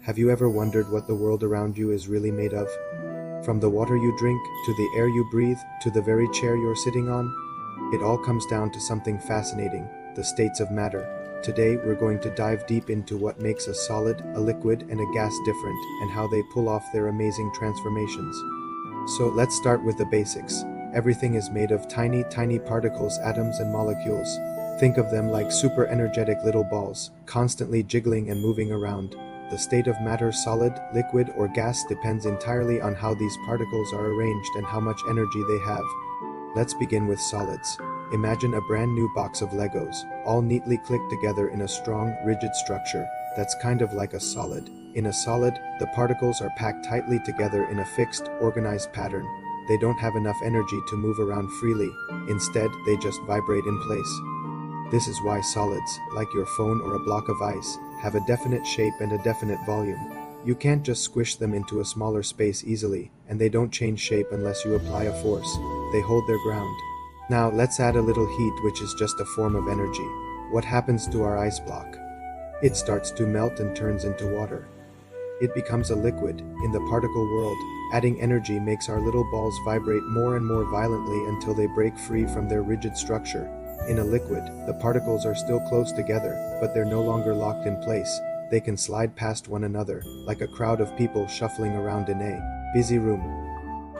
Have you ever wondered what the world around you is really made of? From the water you drink, to the air you breathe, to the very chair you're sitting on, it all comes down to something fascinating: the states of matter. Today, we're going to dive deep into what makes a solid, a liquid, and a gas different, and how they pull off their amazing transformations. So let's start with the basics. Everything is made of tiny, tiny particles, atoms, and molecules. Think of them like super energetic little balls, constantly jiggling and moving around. The state of matter, solid, liquid, or gas, depends entirely on how these particles are arranged and how much energy they have. Let's begin with solids. Imagine a brand new box of Legos, all neatly clicked together in a strong, rigid structure. That's kind of like a solid. In a solid, the particles are packed tightly together in a fixed, organized pattern. They don't have enough energy to move around freely. Instead, they just vibrate in place. This is why solids, like your phone or a block of ice, have a definite shape and a definite volume. You can't just squish them into a smaller space easily, and they don't change shape unless you apply a force. They hold their ground. Now let's add a little heat, which is just a form of energy. What happens to our ice block? It starts to melt and turns into water. It becomes a liquid. In the particle world, adding energy makes our little balls vibrate more and more violently until they break free from their rigid structure. In a liquid, the particles are still close together, but they're no longer locked in place. They can slide past one another, like a crowd of people shuffling around in a busy room.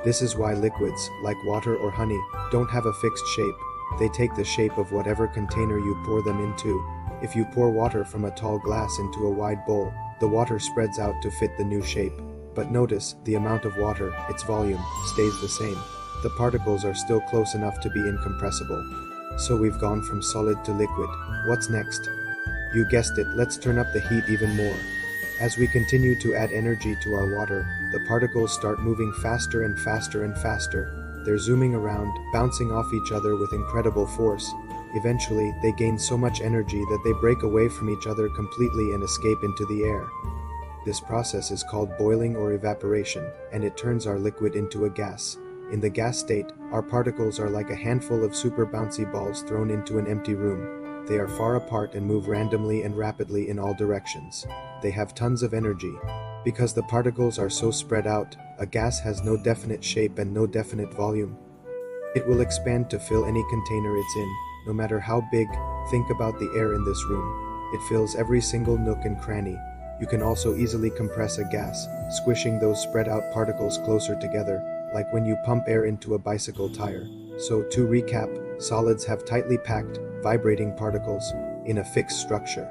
This is why liquids, like water or honey, don't have a fixed shape. They take the shape of whatever container you pour them into. If you pour water from a tall glass into a wide bowl, the water spreads out to fit the new shape. But notice, the amount of water, its volume, stays the same. The particles are still close enough to be incompressible. So we've gone from solid to liquid. What's next? You guessed it, let's turn up the heat even more. As we continue to add energy to our water, the particles start moving faster and faster and faster. They're zooming around, bouncing off each other with incredible force. Eventually, they gain so much energy that they break away from each other completely and escape into the air. This process is called boiling or evaporation, and it turns our liquid into a gas. In the gas state, our particles are like a handful of super bouncy balls thrown into an empty room. They are far apart and move randomly and rapidly in all directions. They have tons of energy. Because the particles are so spread out, a gas has no definite shape and no definite volume. It will expand to fill any container it's in, no matter how big. Think about the air in this room. It fills every single nook and cranny. You can also easily compress a gas, squishing those spread out particles closer together, like when you pump air into a bicycle tire. So to recap, solids have tightly packed, vibrating particles in a fixed structure.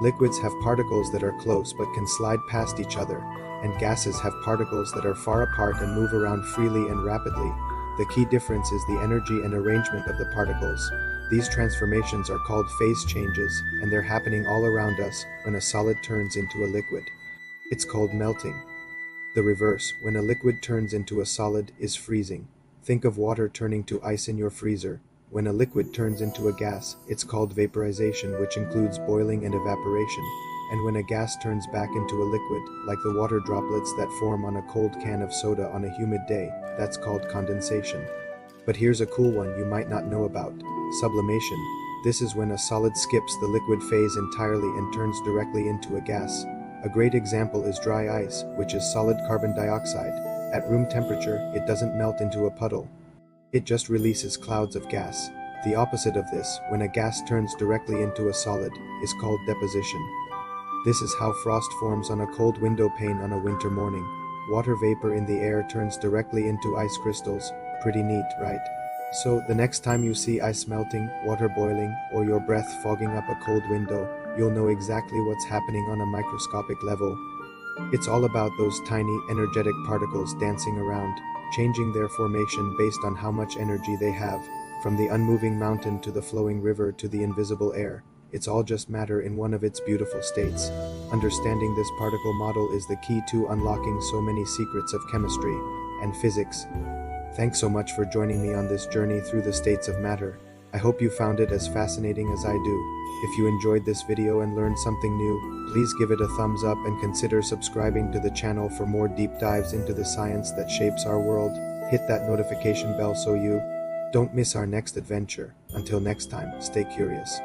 Liquids have particles that are close but can slide past each other, and gases have particles that are far apart and move around freely and rapidly. The key difference is the energy and arrangement of the particles. These transformations are called phase changes, and they're happening all around us when a solid turns into a liquid. It's called melting. The reverse, when a liquid turns into a solid, is freezing. Think of water turning to ice in your freezer. When a liquid turns into a gas, it's called vaporization, which includes boiling and evaporation. And when a gas turns back into a liquid, like the water droplets that form on a cold can of soda on a humid day, that's called condensation. But here's a cool one you might not know about: sublimation. This is when a solid skips the liquid phase entirely and turns directly into a gas. A great example is dry ice, which is solid carbon dioxide. At room temperature, it doesn't melt into a puddle. It just releases clouds of gas. The opposite of this, when a gas turns directly into a solid, is called deposition. This is how frost forms on a cold window pane on a winter morning. Water vapor in the air turns directly into ice crystals. Pretty neat, right? So the next time you see ice melting, water boiling, or your breath fogging up a cold window, you'll know exactly what's happening on a microscopic level. It's all about those tiny, energetic particles dancing around, changing their formation based on how much energy they have. From the unmoving mountain to the flowing river to the invisible air, it's all just matter in one of its beautiful states. Understanding this particle model is the key to unlocking so many secrets of chemistry and physics. Thanks so much for joining me on this journey through the states of matter. I hope you found it as fascinating as I do. If you enjoyed this video and learned something new, please give it a thumbs up and consider subscribing to the channel for more deep dives into the science that shapes our world. Hit that notification bell so you don't miss our next adventure. Until next time, stay curious.